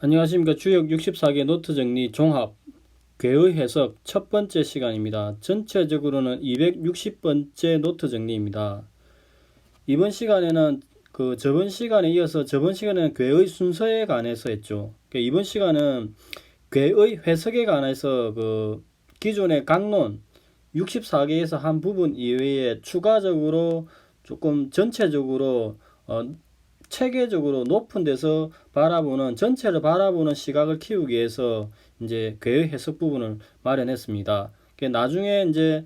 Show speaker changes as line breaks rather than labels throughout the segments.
안녕하십니까. 주역 64개 노트 정리 종합 괴의 해석 첫 번째 시간입니다. 전체적으로는 260번째 노트 정리입니다. 이번 시간에는 저번 시간에 이어서 저번 시간에는 괴의 순서에 관해서 했죠. 이번 시간은 괴의 해석에 관해서 기존의 강론 64개에서 한 부분 이외에 추가적으로 조금 전체적으로 체계적으로 높은 데서 바라보는 전체를 바라보는 시각을 키우기 위해서 이제 괴의 해석 부분을 마련했습니다. 나중에 이제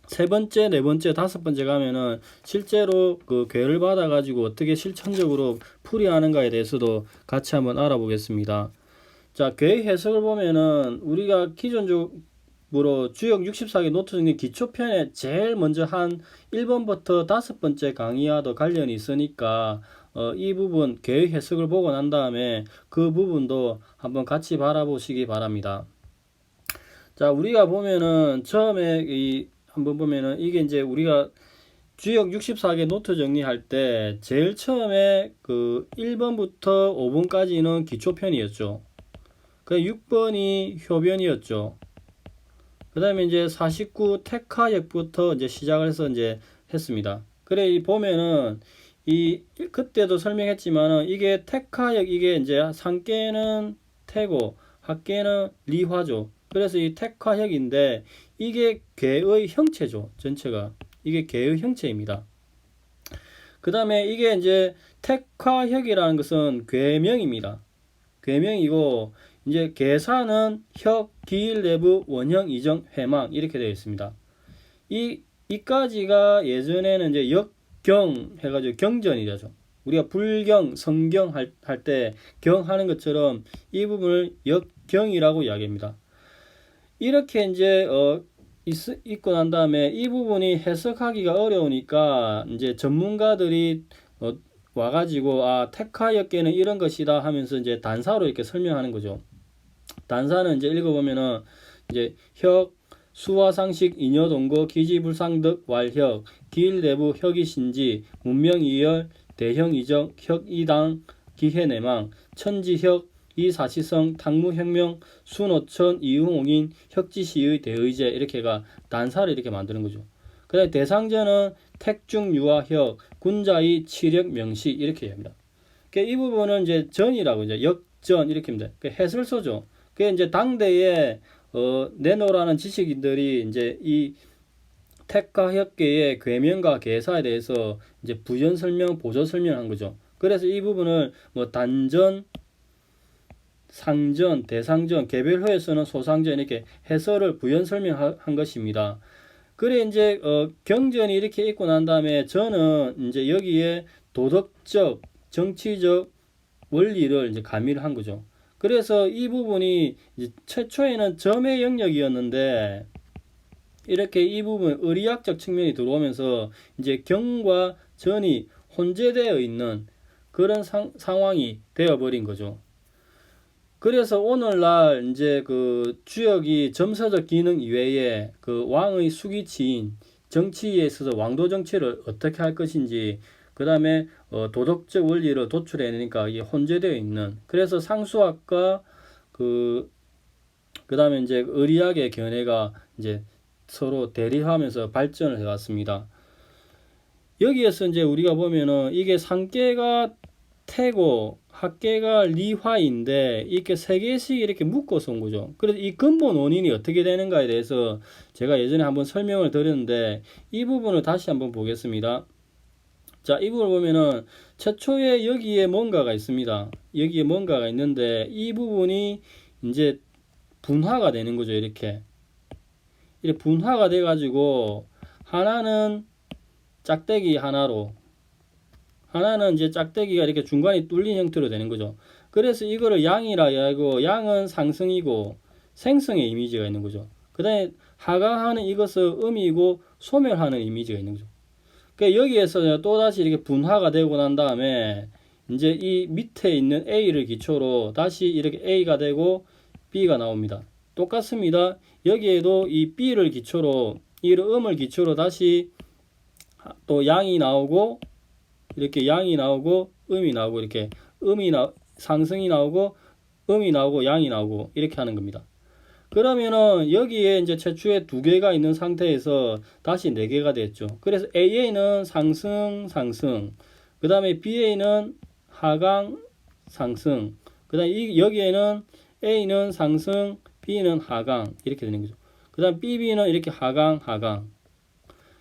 세 번째, 네 번째, 다섯 번째 가면은 실제로 그 괴를 받아가지고 어떻게 실천적으로 풀이하는가에 대해서도 같이 한번 알아보겠습니다. 자, 괴의 해석을 보면은 우리가 기존적으로 주역 64개 노트 정리 기초편에 제일 먼저 한 1번부터 다섯 번째 강의와도 관련이 있으니까 이 부분 괴의 해석을 보고 난 다음에 그 부분도 한번 같이 바라보시기 바랍니다. 자, 우리가 보면은 처음에 한번 보면은 이게 이제 우리가 주역 64개 노트 정리할 때 제일 처음에 1번부터 5번까지는 기초편이었죠. 그 6번이 효변이었죠. 그 다음에 이제 49 택하역부터 이제 시작을 해서 이제 했습니다. 그래, 보면은 그때도 설명했지만은 이게 택하역 이게 이제 상계는 태고 합계는 리화죠. 그래서 이 택하역인데 이게 괴의 형체죠. 전체가. 이게 괴의 형체입니다. 그 다음에 이게 이제 택화혁이라는 것은 괴명입니다. 괴명이고 이제 계산은 혁, 기일, 내부, 원형, 이정, 회망 이렇게 되어 있습니다. 이까지가 예전에는 이제 역경 해가지고 경전이죠. 우리가 불경, 성경 할 때 경하는 것처럼 이 부분을 역경이라고 이야기합니다. 이렇게 이제 있고 난 다음에 이 부분이 해석하기가 어려우니까 이제 전문가들이 와가지고 택하역계는 이런 것이다 하면서 이제 단사로 이렇게 설명하는 거죠. 단사는 이제 읽어보면은 이제 혁, 수화상식, 인여동거, 기지불상득, 왈혁, 기일내부, 혁이신지, 문명이열, 대형이적, 혁이당, 기해내망, 천지혁, 이사시성, 탕무혁명, 순오천, 이응옥인, 혁지시의 대의제 이렇게가 단사를 이렇게 만드는 거죠. 그 다음에 대상전은 택중유화혁, 군자의 치력 명시 이렇게 합니다. 이 부분은 이제 전이라고 이제 역전 이렇게 합니다. 해설서죠. 그게 이제 당대에 내노라는 지식인들이 이제 이 택과 협계의 괴명과 계사에 대해서 이제 부연 설명, 보조 설명한 거죠. 그래서 이 부분을 뭐 단전, 상전, 대상전, 개별호에서는 소상전 이렇게 해설을 부연 설명한 것입니다. 그래 이제 경전이 이렇게 있고 난 다음에 저는 이제 여기에 도덕적, 정치적 원리를 이제 가미를 한 거죠. 그래서 이 부분이 이제 최초에는 점의 영역이었는데 이렇게 이 부분 의리학적 측면이 들어오면서 이제 경과 전이 혼재되어 있는 그런 상황이 되어버린 거죠. 그래서 오늘날 이제 주역이 점서적 기능 이외에 왕의 수기치인 정치에 있어서 왕도 정치를 어떻게 할 것인지 그 다음에 도덕적 원리를 도출해내니까 이게 혼재되어 있는 그래서 상수학과 그 다음에 이제 의리학의 견해가 이제 서로 대립하면서 발전을 해왔습니다. 여기에서 이제 우리가 보면은 이게 상계가 태고 합계가 리화인데 이렇게 세 개씩 이렇게 묶어서 온 거죠. 그래서 이 근본 원인이 어떻게 되는가에 대해서 제가 예전에 한번 설명을 드렸는데 이 부분을 다시 한번 보겠습니다. 자, 이 부분을 보면은 최초에 여기에 뭔가가 있습니다. 여기에 뭔가가 있는데 이 부분이 이제 분화가 되는 거죠. 이렇게 분화가 돼 가지고 하나는 짝대기 하나로 하나는 이제 짝대기가 이렇게 중간이 뚫린 형태로 되는 거죠. 그래서 이거를 양이라 하고 양은 상승이고 생성의 이미지가 있는 거죠. 그 다음에 하강하는 이것을 음이고 소멸하는 이미지가 있는 거죠. 그러니까 여기에서 또다시 이렇게 분화가 되고 난 다음에 이제 이 밑에 있는 A를 기초로 다시 이렇게 A가 되고 B가 나옵니다. 똑같습니다. 여기에도 이 B를 기초로 이 음을 기초로 다시 또 양이 나오고 이렇게 양이 나오고 음이 나오고 이렇게 상승이 나오고 음이 나오고 양이 나오고 이렇게 하는 겁니다. 그러면은 여기에 이제 최초에 두 개가 있는 상태에서 다시 네 개가 됐죠. 그래서 AA는 상승, 상승. 그 다음에 BA는 하강, 상승. 그 다음에 여기에는 A는 상승, B는 하강. 이렇게 되는 거죠. 그 다음 BB는 이렇게 하강, 하강.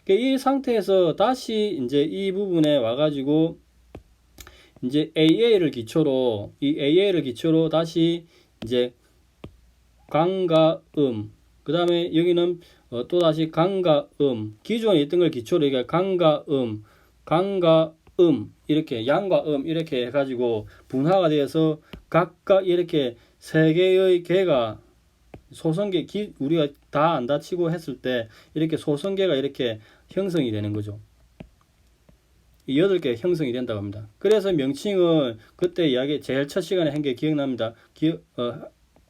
이 상태에서 다시 이제 이 부분에 와가지고 이제 AA를 기초로, 이 AA를 기초로 다시 이제 강과 그 다음에 여기는 또다시 강과 기존에 있던 걸 기초로 이게 강과 강과 이렇게 양과 이렇게 해가지고 분화가 되어서 각각 이렇게 세 개의 개가 소성계 우리가 다 안 다치고 했을 때 이렇게 소성계가 이렇게 형성이 되는 거죠. 8개 형성이 된다고 합니다. 그래서 명칭을 그때 이야기 제일 첫 시간에 한 게 기억납니다.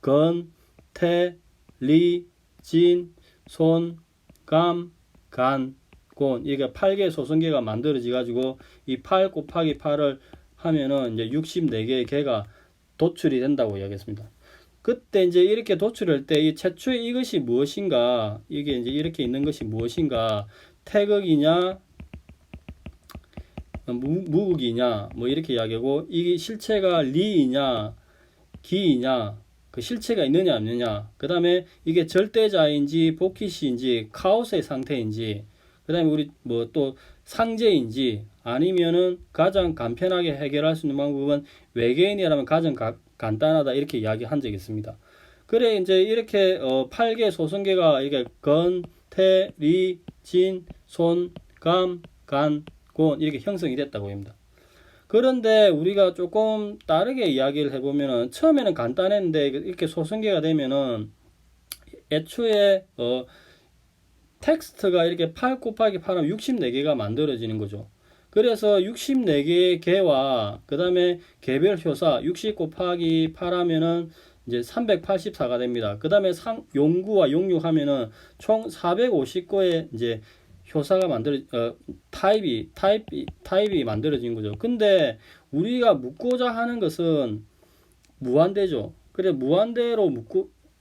건, 태, 리, 진, 손, 감, 간, 곤. 이게 8개의 소성계가 만들어져 가지고 이 8 곱하기 8을 하면은 이제 64개의 개가 도출이 된다고 이야기했습니다. 그때 이제 이렇게 도출할 때 이 최초의 이것이 무엇인가, 이게 이제 이렇게 있는 것이 무엇인가, 태극이냐, 무극이냐, 뭐 이렇게 이야기하고, 이게 실체가 리이냐, 기이냐, 그 실체가 있느냐 없느냐, 그 다음에 이게 절대자인지 복희시인지 카오스의 상태인지, 그 다음에 우리 뭐 또 상제인지, 아니면은 가장 간편하게 해결할 수 있는 방법은 외계인이라면 가장 간단하다 이렇게 이야기한 적이 있습니다. 그래 이제 이렇게 8개 소성계가 이게 건, 태, 리, 진, 손, 감, 간, 곤 이렇게 형성이 됐다고 합니다. 그런데 우리가 조금 다르게 이야기를 해보면은 처음에는 간단했는데 이렇게 소성계가 되면은 애초에 텍스트가 이렇게 8 곱하기 8하면 64개가 만들어지는 거죠. 그래서 64개의 개와 그 다음에 개별 효사 60 곱하기 8 하면은 이제 384가 됩니다. 그 다음에 용구와 용육 하면은 총 450개의 이제 효사가 타입이 만들어진 거죠. 근데 우리가 묻고자 하는 것은 무한대죠. 그래 무한대로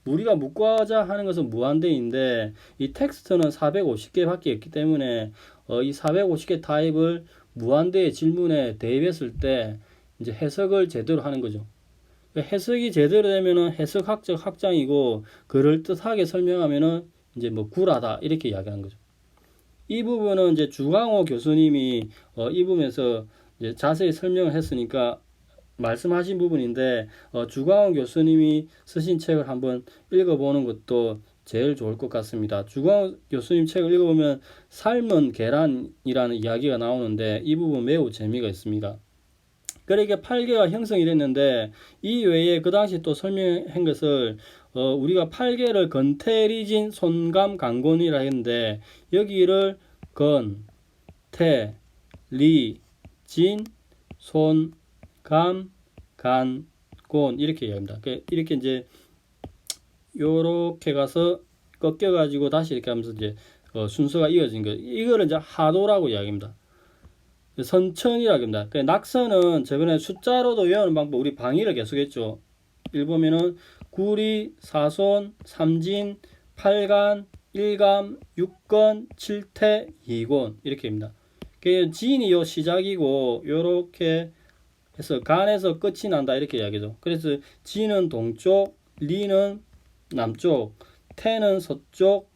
우리가 묻고자 하는 것은 무한대인데 이 텍스트는 450개 밖에 없기 때문에 이 450개 타입을 무한대의 질문에 대입했을 때 이제 해석을 제대로 하는 거죠. 해석이 제대로 되면은 해석학적 확장이고 그럴듯하게 설명하면은 이제 뭐 굴하다 이렇게 이야기하는 거죠. 이 부분은 이제 주광호 교수님이 이 부분에서 이제 자세히 설명을 했으니까 말씀하신 부분인데 주광호 교수님이 쓰신 책을 한번 읽어보는 것도 제일 좋을 것 같습니다. 주광호 교수님 책을 읽어보면 삶은 계란이라는 이야기가 나오는데 이 부분 매우 재미가 있습니다. 그러니까 8개가 형성이 됐는데 이 외에 그 당시 또 설명한 것을 우리가 8개를 건태리진 손감 강곤이라 했는데 여기를 건, 태, 리, 진, 손, 감, 간, 곤 이렇게 이야기합니다. 이렇게 이제 요렇게 가서 꺾여 가지고 다시 이렇게 하면서 이제 순서가 이어진 거. 이거를 이제 하도라고 이야기합니다. 선천이라고 합니다. 낙선은 저번에 숫자로도 외우는 방법 우리 방위를 계속했죠. 읽으면은 구리, 사손, 삼진, 팔간, 일감, 육건, 칠태, 이곤 이렇게 합니다. 진이 요 시작이고 요렇게 해서 간에서 끝이 난다 이렇게 이야기죠. 그래서 진은 동쪽, 리는 남쪽, 태는 서쪽,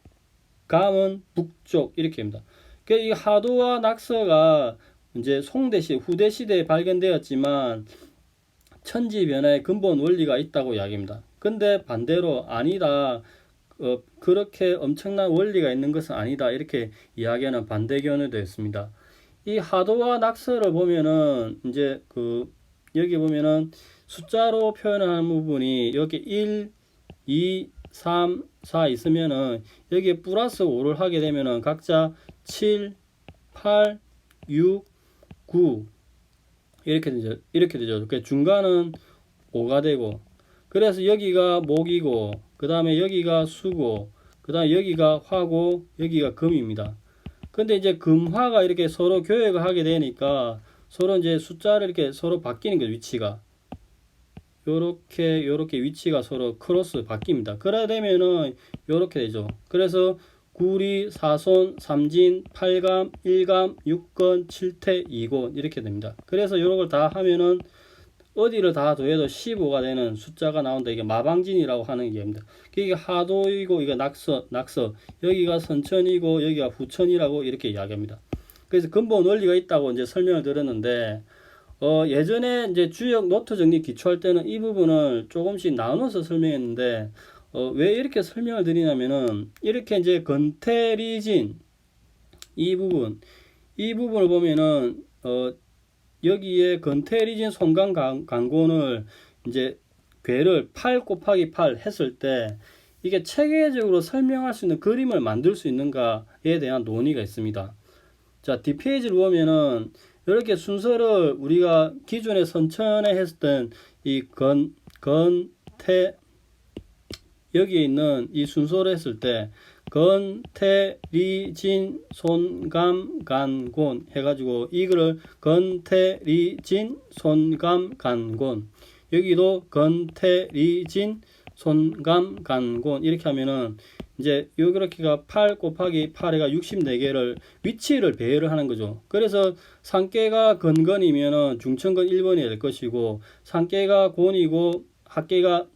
감은 북쪽 이렇게 합니다. 이 하도와 낙서가 이제 송대시 후대 시대에 발견되었지만 천지 변화의 근본 원리가 있다고 이야기합니다. 근데 반대로 아니다. 그렇게 엄청난 원리가 있는 것은 아니다. 이렇게 이야기하는 반대견을 되었습니다. 이 하도와 낙서를 보면은 이제 여기 보면은 숫자로 표현하는 부분이 여기 1, 2, 3, 4 있으면은 여기에 플러스 5를 하게 되면은 각자 7, 8, 6, 9 이렇게 되죠. 그 중간은 5가 되고 그래서 여기가 목이고 그 다음에 여기가 수고 그 다음에 여기가 화고 여기가 금입니다. 근데 이제 금화가 이렇게 서로 교역을 하게 되니까 서로 이제 숫자를 이렇게 서로 바뀌는 거죠. 위치가 요렇게 위치가 서로 크로스 바뀝니다. 그래 되면은 요렇게 되죠. 그래서 구리, 사손, 삼진, 팔감, 일감, 육건, 칠태, 이곤 이렇게 됩니다. 그래서 요런 걸 다 하면은 어디를 다 더해도 15가 되는 숫자가 나온다. 이게 마방진이라고 하는 게입니다. 이게 하도이고 이게 낙서, 여기가 선천이고 여기가 후천이라고 이렇게 이야기합니다. 그래서 근본 원리가 있다고 이제 설명을 드렸는데 예전에 이제 주역 노트 정리 기초할 때는 이 부분을 조금씩 나눠서 설명했는데 왜 이렇게 설명을 드리냐면은 이렇게 이제 건태리진 이 부분을 보면은 여기에 건태리진 손강간곤을 이제 궤를 8 곱하기 8 했을 때 이게 체계적으로 설명할 수 있는 그림을 만들 수 있는가에 대한 논의가 있습니다. 자, 뒷페이지를 보면은 이렇게 순서를 우리가 기존에 선천에 했던 이 건태 여기에 있는 이 순서를 했을 때 건태리진 손감간곤 해가지고 이거를 건태리진 손감간곤 여기도 건태리진 손감간곤 이렇게 하면은 이제 요렇게가 8 곱하기 8에가 64개를 위치를 배열을 하는 거죠. 그래서 상계가 건건이면은 중천건 1번이 될 것이고 상계가 곤이고 합계가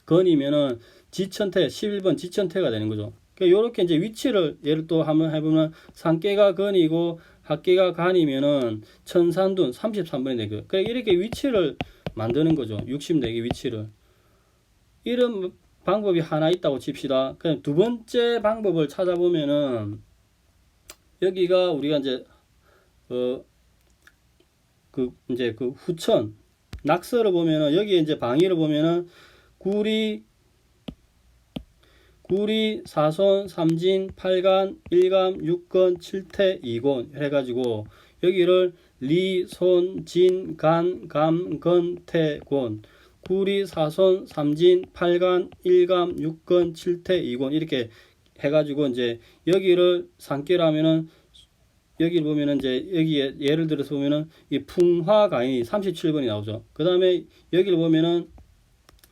건이면은 지천태 11번 지천태가 되는 거죠. 그러니까 요렇게 이제 위치를 예를 또 한번 해보면 상계가 건이고 합계가 간이면은 천산둔 33번이 되고요. 그러니까 이렇게 위치를 만드는 거죠. 64개 위치를. 이런 방법이 하나 있다고 칩시다. 그럼 두 번째 방법을 찾아보면은 여기가 우리가 이제 이제 그 후천 낙서를 보면은 여기에 이제 방위를 보면은 구리, 사손, 삼진, 팔간, 일감, 육건, 칠태, 이곤 해가지고 여기를 리, 손, 진, 간, 감, 건, 태, 곤 구리, 사손, 삼진, 팔간, 일감, 육건, 칠태, 이곤 이렇게 해가지고 이제 여기를 상계라면은 여기 보면은 이제 여기에 예를 들어서 보면은 이 풍화가인이 37번이 나오죠. 그 다음에 여기를 보면은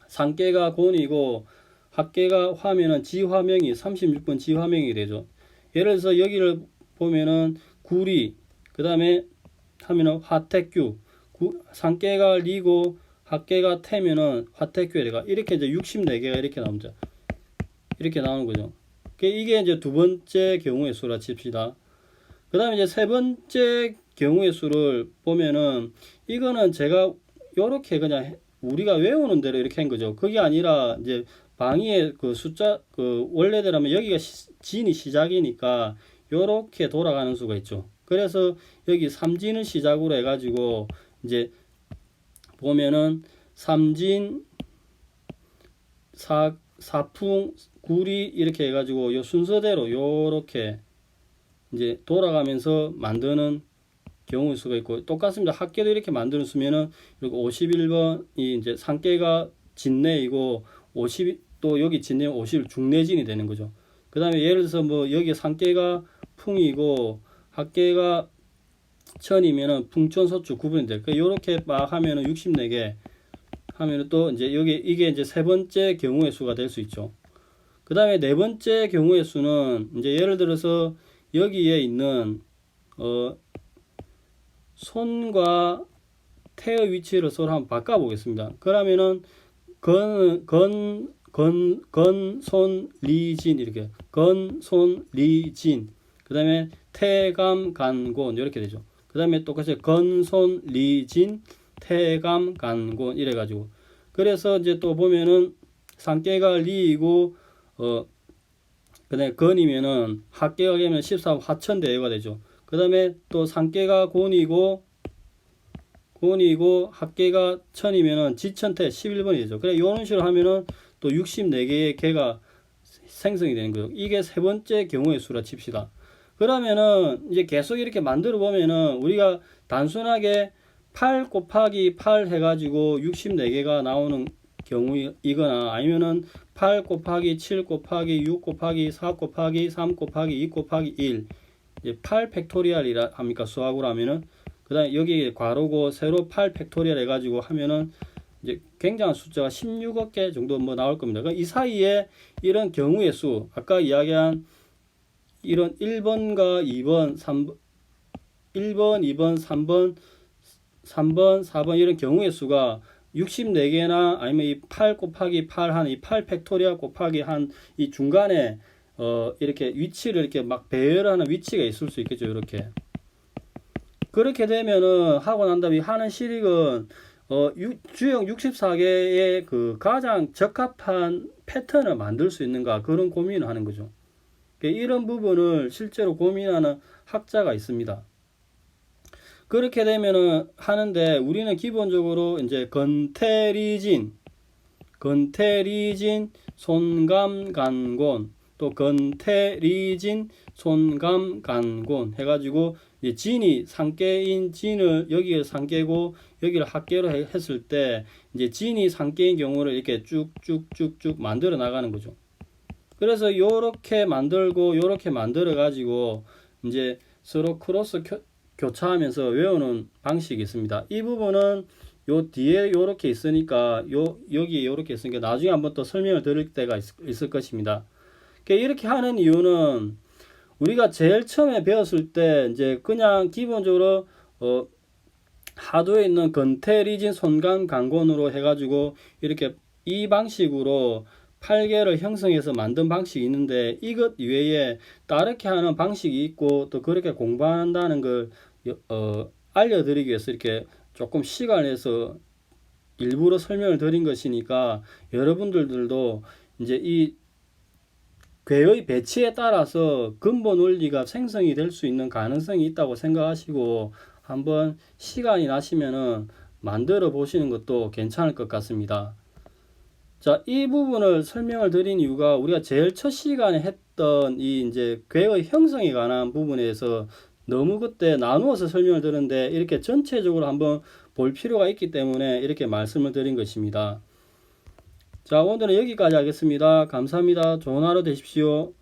상계가 곤이고 합계가 화면은 지화명이 36번 지화명이 되죠. 예를 들어서 여기를 보면은 구리 그 다음에 하면은 화택규 상계가 리고 합계가 태면은 화택규가 이렇게 이제 64개가 이렇게 나옵니다. 이렇게 나오는 거죠. 이게 이제 두 번째 경우의 수라 칩시다. 그 다음에 이제 세 번째 경우의 수를 보면은 이거는 제가 요렇게 그냥 우리가 외우는 대로 이렇게 한 거죠. 그게 아니라 이제 방위의 그 숫자 그 원래대로면 여기가 진이 시작이니까 요렇게 돌아가는 수가 있죠. 그래서 여기 삼진을 시작으로 해가지고 이제 보면은 삼진 사풍 구리 이렇게 해가지고 요 순서대로 요렇게 이제 돌아가면서 만드는 경우의 수가 있고 똑같습니다. 합계도 이렇게 만드는 수면은 그리고 51번이 이제 상계가 진내이고 50 또 여기 진내 50 중내진이 되는 거죠. 그 다음에 예를 들어서 뭐 여기 상계가 풍이고 합계가 천이면은 풍천소축 구분이 될 거예요. 요렇게 막 하면은 64개 하면은 또 이제 여기 이게 이제 세 번째 경우의 수가 될 수 있죠. 그 다음에 네 번째 경우의 수는 이제 예를 들어서 여기에 있는 손과 태의 위치를 서로 한번 바꿔 보겠습니다. 그러면은 건손 리진 이렇게 건손 리진 그 다음에 태감 간곤 이렇게 되죠. 그 다음에 똑같이 건손 리진 태감 간곤 이래 가지고 그래서 이제 또 보면은 상계가 리이고 그 다음에 건이면은 합계가 되면 14 화천대유가 되죠. 그 다음에 또 상계가 곤이고 합계가 천이면은 지천태 11번이 되죠. 그래 이런 식으로 하면은 또 64개의 개가 생성이 되는 거죠. 이게 세 번째 경우의 수라 칩시다. 그러면은 이제 계속 이렇게 만들어 보면은 우리가 단순하게 8 곱하기 8 해가지고 64개가 나오는 경우이거나 아니면은 8 곱하기 7 곱하기 6 곱하기 4 곱하기 3 곱하기 2 곱하기 1 이제 8 팩토리얼이라 합니까 수학으로 하면은 그 다음에 여기 괄호고 세로 8 팩토리얼 해가지고 하면은 이제 굉장한 숫자가 16억 개 정도 뭐 나올 겁니다. 이 사이에 이런 경우의 수, 아까 이야기한 이런 1번과 2번, 3번, 1번, 2번, 3번, 4번 이런 경우의 수가 64개나 아니면 이 8 곱하기 8 한 이 8 팩토리얼 곱하기 한 이 중간에 이렇게 위치를 이렇게 막 배열하는 위치가 있을 수 있겠죠. 이렇게. 그렇게 되면은 하고 난 다음에 하는 실익은 주형 64개의 그 가장 적합한 패턴을 만들 수 있는가 그런 고민을 하는 거죠. 이런 부분을 실제로 고민하는 학자가 있습니다. 그렇게 되면은 하는데 우리는 기본적으로 이제 건테리진, 손감간곤, 또 건테리진, 손감간곤 해가지고 진이 상계인 진을 여기를 상계고 여기를 합계로 했을 때 이제 진이 상계인 경우를 이렇게 쭉쭉쭉쭉 만들어 나가는 거죠. 그래서 요렇게 만들고 요렇게 만들어 가지고 이제 서로 크로스 교차하면서 외우는 방식이 있습니다. 이 부분은 요 뒤에 요렇게 있으니까 여기에 요렇게 있으니까 나중에 한번 또 설명을 드릴 때가 있을 것입니다. 이렇게 하는 이유는 우리가 제일 처음에 배웠을 때 이제 그냥 기본적으로 하도에 있는 건테리진 손감간곤으로 해가지고 이렇게 이 방식으로 8개를 형성해서 만든 방식이 있는데 이것 이외에 다르게 하는 방식이 있고 또 그렇게 공부한다는 걸 알려드리기 위해서 이렇게 조금 시간을 내서 일부러 설명을 드린 것이니까 여러분들도 이제 이 궤의 배치에 따라서 근본 원리가 생성이 될 수 있는 가능성이 있다고 생각하시고 한번 시간이 나시면은 만들어 보시는 것도 괜찮을 것 같습니다. 자, 이 부분을 설명을 드린 이유가 우리가 제일 첫 시간에 했던 이 이제 궤의 형성에 관한 부분에서 너무 그때 나누어서 설명을 드렸는데 이렇게 전체적으로 한번 볼 필요가 있기 때문에 이렇게 말씀을 드린 것입니다. 자, 오늘은 여기까지 하겠습니다. 감사합니다. 좋은 하루 되십시오.